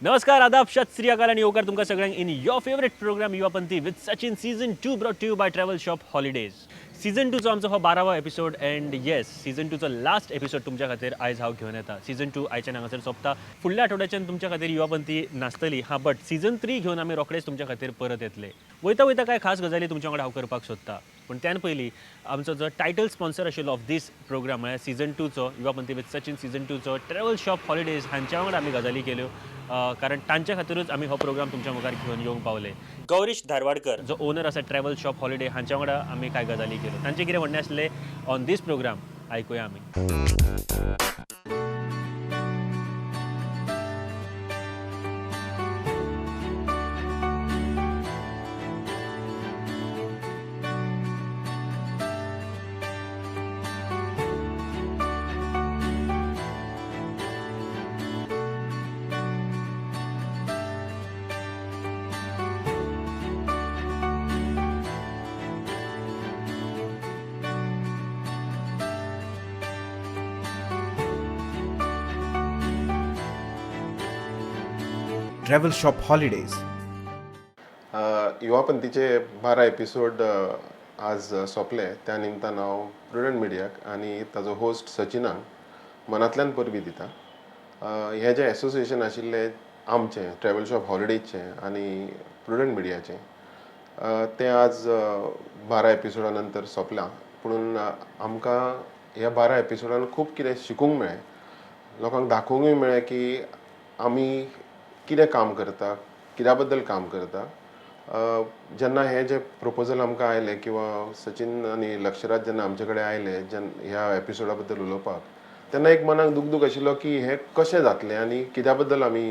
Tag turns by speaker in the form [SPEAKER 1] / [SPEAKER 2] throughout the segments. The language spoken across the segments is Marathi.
[SPEAKER 1] नमस्कार, आदाब, सत श्री अकाल आणि येवकार तुमकां सगळ्यांक in your favourite programme Yuvapanthi with Sachin season 2 brought to you by travel shop holidays. Season 2चो आमचो हो 12वा एपिसोड अँड येस सीझन 2चो लास्ट एपिसोड तुमच्या खातीर आयज हांव घेवन येता. सीझन 2 आयच्या हांगासर सोंपता. फुडल्या आठवड्याच्यान तुमच्या खातीर युवापंथी नासतली बट सीझन 3 घेवन आमी रोखडेच तुमच्या खातीर परत येतले. वयता वयता कांय खास गजाली तुमच्या वांगडा हांव करपाक सोदता. पूण त्यान पयलीं आमचो जो टायटल स्पॉन्सर आशिल्लो ऑफ दीस प्रोग्राम म्हळ्यार सीझन 2चो युवापंथी विथ सचिन सीझन 2चो ट्रॅव्हल शॉप हॉलिडेज हांच्या वांगडा आमी गजाली केल्यो. कारण तांच्या खातीरूच आमी हो प्रोग्राम तुमच्या मुखार घेवन येवंक पावले. गौरीश धारवाडकर जो ओनर आसा ट्रॅव्हल शॉप हॉलिडे हांच्या वांगडा आमी कांय गजाली केल्यो. तांचें कितें म्हणणें आसलें ऑन दीस प्रोग्राम आयकुया आमी.
[SPEAKER 2] Travel shop holidays.
[SPEAKER 3] युवापंथीचे 12 एपिसोड आज सोंपले. त्या निमतान हांव प्रुडंट मिडियाक आनी ताजो होस्ट सचिनाक मनांतल्यान परबी दिता. हे जे एसोसिएशन आशिल्लें आमचें ट्रॅव्हल शॉप हॉलिडेजचें आनी प्रुडंट मिडियाचें तें आज 12 एपिसोडा नंतर सोंपलां. पुणून आमकां ह्या 12 एपिसोडान खूब कितें शिकूंक मेळ्ळें. लोकांक दाखोवंकूय मेळ्ळें की आमी कितें काम करता, कित्या बद्दल काम करता. जेन्ना हे जे प्रपोजल आमकां आयले किंवा सचिन आनी लक्षराज जेन्ना आमचे कडेन आयले ह्या एपिसोडा बद्दल उलोवपाक, तेन्ना एक मनाक दूख आशिल्लो की हे कशें जातलें आनी कित्या बद्दल आमी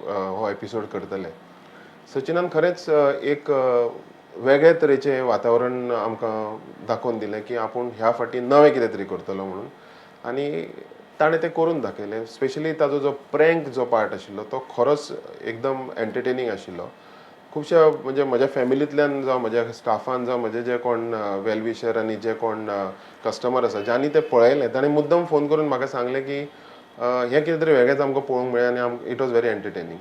[SPEAKER 3] हो एपिसोड करतले. सचिनान खरेंच एक वेगळे तरेचें वातावरण आमकां दाखोवन दिलें की आपूण ह्या फावटी नवें कितें तरी करतलो म्हणून. आनी ताणें तें करून दाखयलें. स्पेशली ताजो जो प्रँक जो पार्ट आशिल्लो तो खरोच एकदम एंटरटेनींग आशिल्लो. खुबशा म्हणजे म्हज्या फॅमिलींतल्यान जावं म्हज्या स्टाफान जावं म्हजे जे कोण वेलविशर आनी जे कोण कस्टमर आसा ज्यांनी तें पळयलें तांणी मुद्दम फोन करून म्हाका सांगलें की हें कितें तरी वेगळेंच आमकां पळोवंक मेळ्ळें आनी it was very entertaining.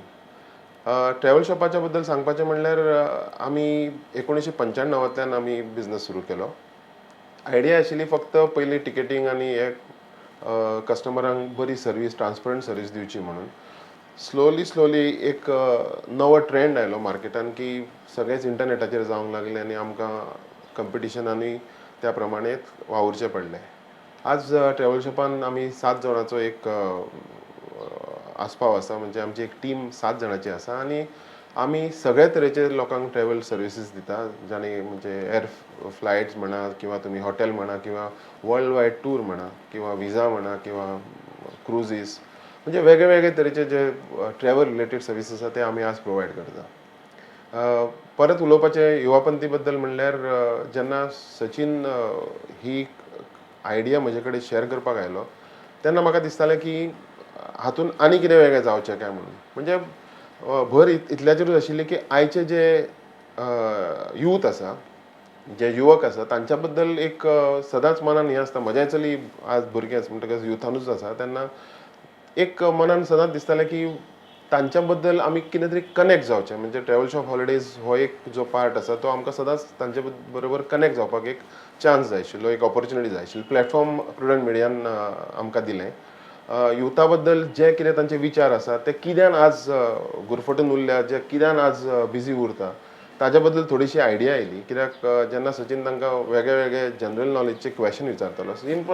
[SPEAKER 3] Travel शॉपाच्या बद्दल सांगपाचें म्हणल्यार आमी 1995तल्यान आमी बिझनस सुरू केलो. आयडिया आशिल्ली फक्त पयलीं टिकेटींग आनी हे कस्टमरांक बरी सर्वीस ट्रान्सपरंट सर्वीस दिवची म्हणून. स्लोली एक नवो ट्रेंड आयलो मार्केटान की सगळेच इंटरनेटाचेर जावंक लागले आनी आमकां कंपिटिशनांनी त्या प्रमाणे वावुरचें पडलें. आज ट्रॅव्हल शॉपान आमी 7 जाणांचो एक आस्पाव आसा. म्हणजे आमची एक टीम 7 जाणांची आसा आनी आमी सगळे तरेचे लोकांक ट्रॅव्हल सर्विसीस दिता. जाणी म्हणजे एअर फ्लायट्स म्हणा किंवा तुमी हॉटेल म्हणा किंवा वर्ल्ड वायड टूर म्हणा किंवा विजा म्हणा किंवा क्रुजीस म्हणजे वेगळे वेगळे तरेचे जे ट्रॅव्हल रिलेटेड सर्विसीस आसा ते आमी आज प्रोवायड करता. परत उलोवपाचें युवापंथी बद्दल म्हणल्यार जेन्ना सचिन ही आयडिया म्हजे कडेन शेअर करपाक आयलो तेन्ना म्हाका दिसतालें की हातून आनी कितें वेगळें जावचें काय म्हणून. म्हणजे भर इतल्याचेरूच आशिल्ली की आयचे जे यूथ आसा जे युवक आसा तांच्या बद्दल एक सदांच मनान हें आसता. म्हज्याय चली आज भुरगेंच म्हणटकच युथानूच आसा तेन्ना एक मनान सदांच दिसतालें की तांच्या बद्दल आमी कितें तरी कनेक्ट जावचें. म्हणजे ट्रॅव्हल शॉप हॉलिडेज हो एक जो पार्ट आसा तो आमकां सदांच तांचे बरोबर कनेक्ट जावपाक एक चान्स जाय आशिल्लो, एक ऑपॉर्च्युनिटी जाय आशिल्ली. प्लॅटफॉर्म प्रुडंट मिडियान आमकां दिलें. युथा बद्दल जे कितें तांचे विचार आसा ते कित्यान आज गुरफटून उरल्या, जे कित्यान आज बिजी उरता ताज्या बद्दल थोडीशी आयडिया आयली. कित्याक जेन्ना सचिन तांकां वेगळे वेगळे जनरल नॉलेजचे क्वेश्चन विचारतालो,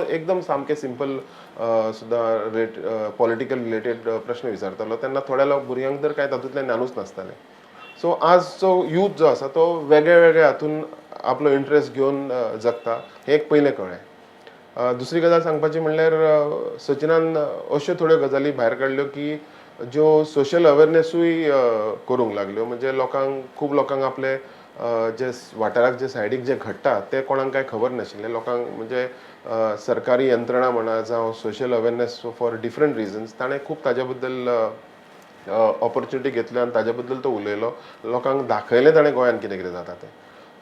[SPEAKER 3] एकदम सामके सिंपल सुद्दां पॉलिटिकल रिलेटेड प्रश्न विचारतालो तेन्ना थोड्या भुरग्यांक तर कांय तातूंतलें ज्ञानूच नासतालें. सो आजचो यूथ जो आसा तो वेगळे वेगळे हातून आपलो इंट्रस्ट घेवन जगता हें एक पयलें कळ्ळें. दुसरी गजाल सांगपाची म्हणल्यार सचिनान अश्यो थोड्यो गजाली भायर काडल्यो की ज्यो सोशल अवेरनेसूय करूंक लागल्यो. म्हणजे खूब लोकांक आपले जे वाठाराक जे सायडीक जे घडटा ते कोणाक कांय खबर नाशिल्लें. लोकांक म्हणजे सरकारी यंत्रणा म्हणा जावं social awareness for different reasons ताणें खूब ताज्या बद्दल ऑपॉर्च्युनिटी घेतल्यो आनी ताज्या बद्दल तो उलयलो. लोकांक दाखयलें ताणें गोंयान कितें कितें जाता तें.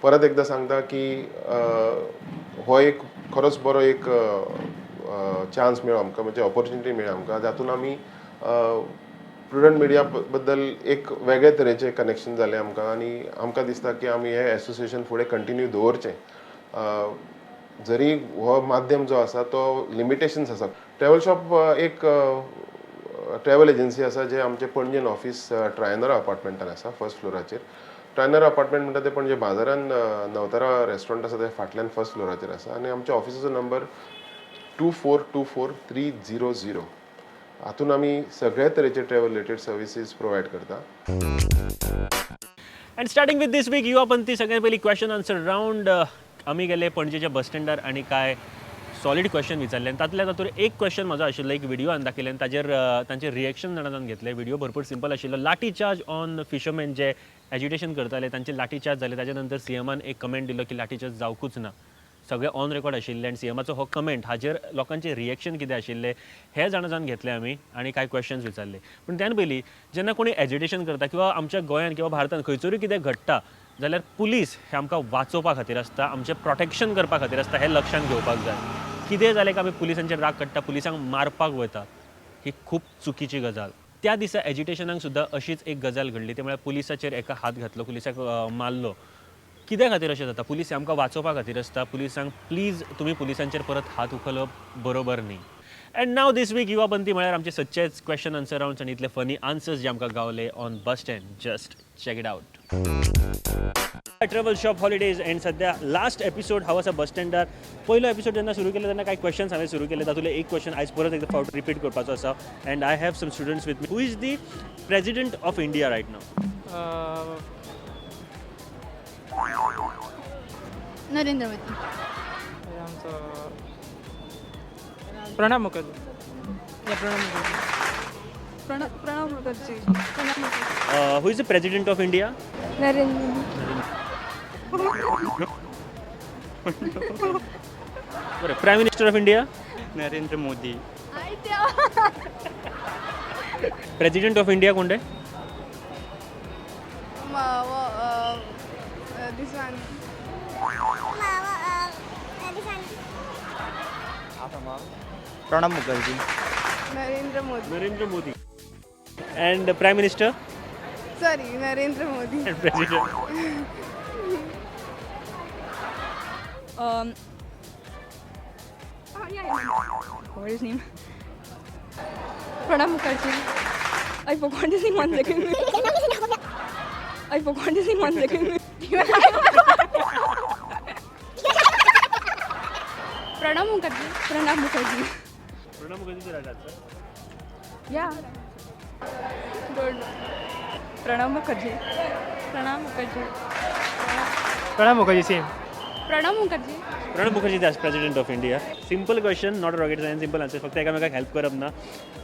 [SPEAKER 3] परत एकदां सांगता की हो एक खरोच बरो एक चान्स मेळ्ळो आमकां, म्हणजे ऑपॉर्च्युनिटी मेळ्ळी आमकां जातून आमी प्रुडंट मिडिया बद्दल एक वेगळे तरेचें कनेक्शन जालें आमकां आनी आमकां दिसता की आमी हें एसोसिएशन फुडें कंटिन्यू दवरचें जरी हो माध्यम जो आसा तो लिमिटेशन्स आसा ट्रॅव्हल शॉप एक ट्रॅव्हल एजन्सी आसा जे आमचे पणजेन ऑफिस ट्रायनरा अपार्टमेंटान आसा फर्स्ट फ्लोराचेर ट्रायनर अपार्टमेंट म्हणटा ते पणजे बाजारान नवतारा रेस्टॉरंट आसा ते फाटल्यान फर्स्ट फ्लोराचेर आसा आनी आमच्या ऑफिसाचो नंबर 2424-300 हातून आमी सगळे तरेचे ट्रॅव्हल रिलेटेड सर्विसीस प्रोवायड करता.
[SPEAKER 1] And starting with this week Yuvapanthi सगळ्यात पहिली क्वेश्चन आन्सर राऊंड आमी गेले पणजेच्या बस स्टँडार आनी काय सॉलिड क्वेश्चन विचारले तातूंतल्या तातूंत एक क्वेश्चन म्हजो आशिल्लो एक व्हिडिओन दाखयले आनी ताजेर तांचे रिएक्शन जाणां घेतले व्हिडिओ भरपूर सिंपल आशिल्लो लाठी चार्ज ऑन फिशरमॅन जे एज्युटेशन करताले तांचे लाठी चार्ज जाले ताच्या नंतर सीएमान एक कमेंट दिलो की लाठी चार्ज जावकूच ना सगळे ऑन रेकॉर्ड आशिल्ले आनी सीएमाचो हो कमेंट हाजेर लोकांचे रिएक्शन कितें आशिल्ले हे जाण घेतले आमी आनी कांय क्वेश्चन्स विचारले पूण त्यान पयलीं जेन्ना कोणी एज्युटेशन करता किंवा आमच्या गोंयांत किंवा भारतांत खंयसरूय कितें घडटा जाल्यार पुलीस हे आमकां वाचोवपा खातीर आसता आमचें प्रोटेक्शन करपा खातीर आसता हें लक्षांत घेवपाक जाय कितें जालें की आमी पुलिसांचेर राग काडटा पुलिसांक मारपाक वता ही खूब चुकीची गजाल त्या दिसा एज्युटेशनाक सुद्दां अशीच एक गजाल घडली ते म्हळ्यार पुलिसाचेर एका हात घातलो पुलिसाक मारलो कित्या खातीर अशें जाता पुलीस आमकां वाचोवपा खातीर आसता पुलिसांक प्लीज तुमी पुलिसांचेर परत हात उखलप बरोबर न्ही अँड नाव दीस वीक युवापंथी म्हळ्यार आमचे सच्चेच क्वेश्चन आन्सर राउंड्स आनी इतले फनी आन्सर्स जे आमकां गावले on bus stand just check it out travel shop holidays and सध्या लास्ट एपिसोड हांव आसा बस स्टँडार पयलो एपिसोड जेन्ना सुरू केले तेन्ना कांय क्वेश्चन्स हांवें सुरू केले तातूंतले एक क्वेश्चन आयज परत एकदा फावट रिपीट करपाचो आसा and I have some students with me who is the president of India right नाव
[SPEAKER 4] Narendra Modi
[SPEAKER 5] Pranab Mukherjee
[SPEAKER 4] Pranab Mukherjee
[SPEAKER 1] who is the president of India
[SPEAKER 4] Narendra Modi
[SPEAKER 1] बरं prime minister of India
[SPEAKER 5] Narendra Modi
[SPEAKER 1] president of India कोण रे
[SPEAKER 4] this one
[SPEAKER 5] Pranab Mukherjee
[SPEAKER 4] Narendra Modi
[SPEAKER 1] Narendra Modi and prime minister
[SPEAKER 4] sorry Narendra Modi
[SPEAKER 1] and president
[SPEAKER 4] what is his name Pranab Mukherjee I forgot his name 1 second I forgot his name 1 second Pranab Mukherjee
[SPEAKER 1] Pranab मुखर्जीचे Raja sir
[SPEAKER 4] yeah good Pranab Mukherjee
[SPEAKER 5] Pranab Mukherjee same
[SPEAKER 4] Pranab Mukherjee
[SPEAKER 1] Pranab Mukherjee the president of India simple question not rocket science simple answer फक्त एकामेकाक हेल्प करप ना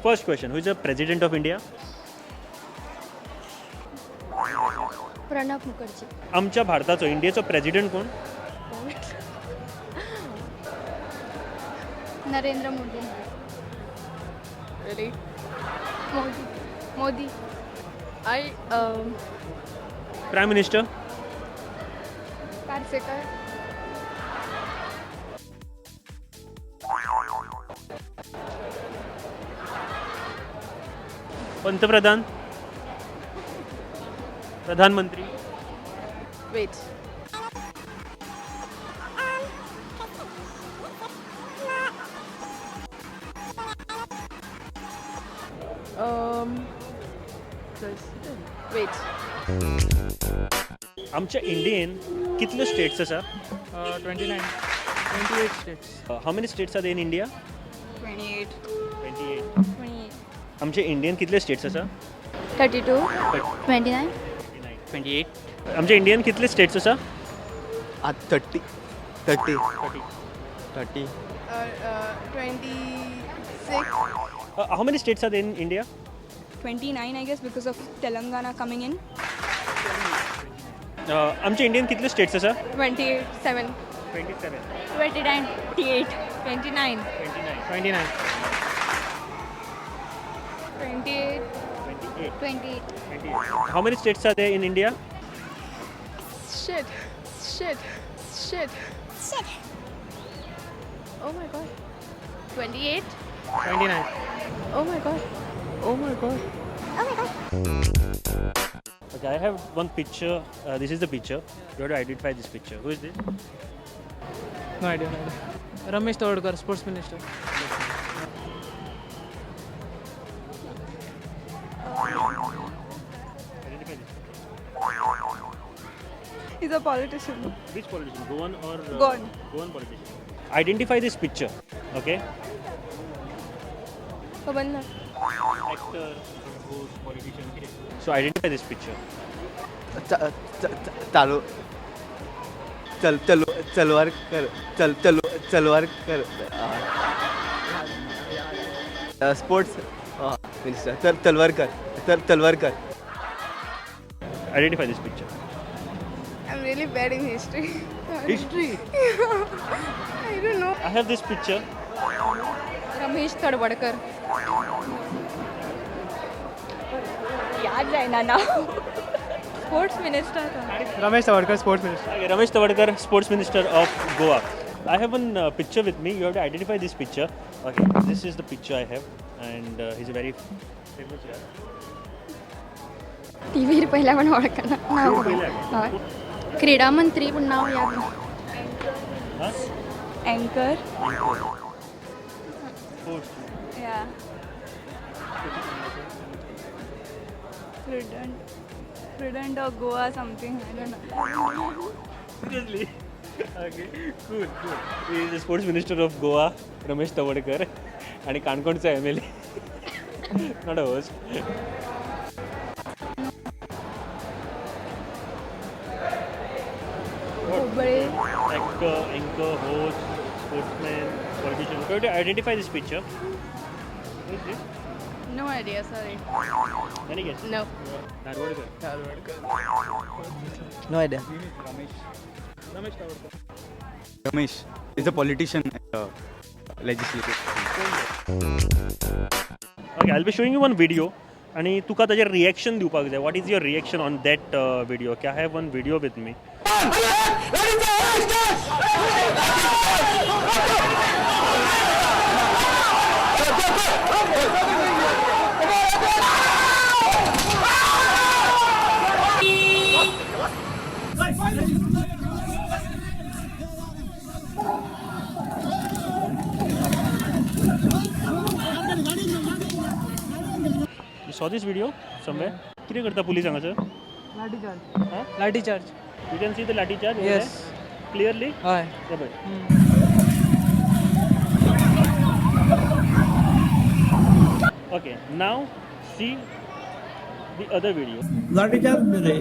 [SPEAKER 1] first question who is the president of India
[SPEAKER 4] Pranab Mukherjee
[SPEAKER 1] आमच्या भारताचो इंडियेचो प्रेजिडेंट कोण
[SPEAKER 4] Narendra Modi really Modi I
[SPEAKER 1] prime minister
[SPEAKER 4] Parsekar
[SPEAKER 1] पंतप्रधान प्रधानमंत्री
[SPEAKER 4] wait wait
[SPEAKER 1] आमच्या इंडियेन कितल्यो स्टेट्स आसा
[SPEAKER 5] 28 states
[SPEAKER 1] how many states are in India
[SPEAKER 4] 28
[SPEAKER 1] आमच्या इंडियन कितले स्टेट्स आसा
[SPEAKER 4] 32 29
[SPEAKER 5] 28
[SPEAKER 1] आमच्या इंडियन कितले स्टेट्स आसा
[SPEAKER 5] 30
[SPEAKER 4] 26
[SPEAKER 1] how many states are in India
[SPEAKER 4] 29 I guess because of Telangana coming in
[SPEAKER 1] आमच्या इंडियन कितले स्टेट्स आसा
[SPEAKER 4] 27
[SPEAKER 1] 27
[SPEAKER 4] 29 28 29
[SPEAKER 5] 29
[SPEAKER 4] 28 28
[SPEAKER 1] how many states are there in India
[SPEAKER 4] shit oh my god 28
[SPEAKER 5] 29
[SPEAKER 4] oh my god
[SPEAKER 1] Okay, I have one picture. This is the picture. You have to identify this picture. Who is this?
[SPEAKER 5] No idea. Ramesh Tavadkar, sports minister.
[SPEAKER 1] Identify this.
[SPEAKER 4] He's a politician.
[SPEAKER 1] Which politician? Goan or
[SPEAKER 4] Goan.
[SPEAKER 1] Goan politician. Identify this picture. Okay.
[SPEAKER 4] Kabanna.
[SPEAKER 1] Actor, host, politician. So identify this picture.
[SPEAKER 5] चालू तलवार कर तलवार कर स्पोर्ट्स मिनिस्टर तलवार कर
[SPEAKER 1] Identify this picture.
[SPEAKER 4] I'm really bad in history.
[SPEAKER 1] History.
[SPEAKER 4] I don't know.
[SPEAKER 1] I have this picture.
[SPEAKER 4] Ramesh तडवडकर. याद जाएना ना. स्पोर्ट्स मिनिस्टर था.
[SPEAKER 5] Ramesh Tawadkar sports minister
[SPEAKER 1] Okay, Ramesh Tavadkar, Sports Minister of Goa. I have one picture with me. You have to identify this picture. Okay, this is the picture I have, and he's a very famous guy.
[SPEAKER 4] टीव्हीर पहिला पण ओळखना नाव
[SPEAKER 1] पहिला?
[SPEAKER 4] हय क्रीडा मंत्री पण नाव याद
[SPEAKER 1] Huh?
[SPEAKER 4] अँकर
[SPEAKER 1] Sports.
[SPEAKER 4] या prudent of Goa something I don't know
[SPEAKER 1] Seriously? Okay, cool. He is the Sports Minister of Goa, Ramesh Tavadkar, आणि काणकोणचा MLA. Not a host.
[SPEAKER 4] खोबळे
[SPEAKER 1] Anchor, host, sportsman, politician. You have to identify this picture. Who is this?
[SPEAKER 4] No idea sorry
[SPEAKER 1] Any guess?
[SPEAKER 4] No
[SPEAKER 1] Tavadkar.
[SPEAKER 5] No idea Ramesh is a politician legislative
[SPEAKER 1] Okay, I'll be showing you one video आणि तुका ताजेर रिएक्शन दिवपाक जाय. What is your reaction on that video? Okay, I have one video with me. You saw this video somewhere? कितें करता पुलीस हांगासर? Huh?
[SPEAKER 5] लाठी charge
[SPEAKER 1] You can see the lathi charge over
[SPEAKER 5] Yes.
[SPEAKER 1] there clearly.
[SPEAKER 5] हय
[SPEAKER 1] Yeah, but okay, now see the other video.
[SPEAKER 6] लाठीचार्ज मेरे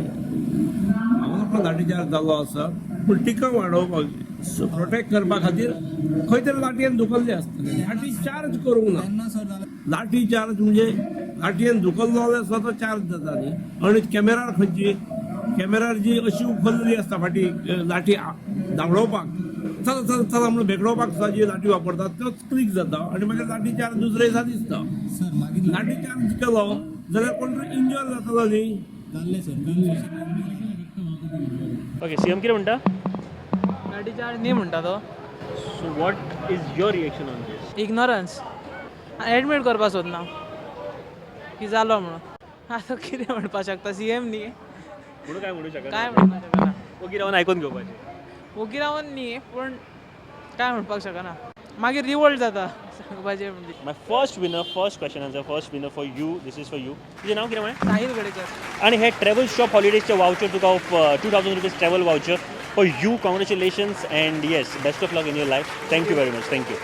[SPEAKER 6] हांगा लाठीचार्ज जालो आसा पूण टिका वाडोवपाक प्रोटेक्ट करपा खातीर खंय तरी लाटयेन दुखल्ले आसतले लाठी चार्ज करूंक ना लाठी चार्ज म्हणजे लाटयेन दुखल्लो जाल्यार स्वता चार्ज जाता न्ही आनी कॅमेरार खंयची कॅमेरार जी अशी उखल्लेली आसता फाटी लाठी धांवडोवपाक चला चला चला म्हणून भेकडोवपाक सुद्दां जी लाठी वापरतात त्योच क्लिक जाता आनी मागीर लाठी चार्ज दुसरे दिसा दिसता लाठी चार्ज केलो जाल्यार कोण तरी इंजर जातलो न्ही
[SPEAKER 1] Okay, CM कितें म्हणटा?
[SPEAKER 5] लाठी चार्ज न्ही म्हणटा तो
[SPEAKER 1] So what is your reaction on this?
[SPEAKER 5] Ignorance admit करपा सोदना की जालो म्हणून आतां कितें म्हणपा शकता CM न्ही
[SPEAKER 1] म्हणून काय म्हणू शकत
[SPEAKER 5] काय म्हणपा शकना
[SPEAKER 1] ओगी रावन आयकून घेवपाचें.
[SPEAKER 5] ओगी रावन न्ही पूण काय म्हणपाक शकना मागीर रिवोल्ट जाता सांगपाचें म्हणजे
[SPEAKER 1] My first winner, first question answer, first winner for you. This is for you. तुजें नांव कितें म्हळें?
[SPEAKER 5] साहिल गडेकर
[SPEAKER 1] आणि हे ट्रॅव्हल शॉप हॉलिडेजचे वाउचर तुका of 2000 rupees travel voucher for you. Congratulations and yes best of luck in your life. Thank you very much. Thank you.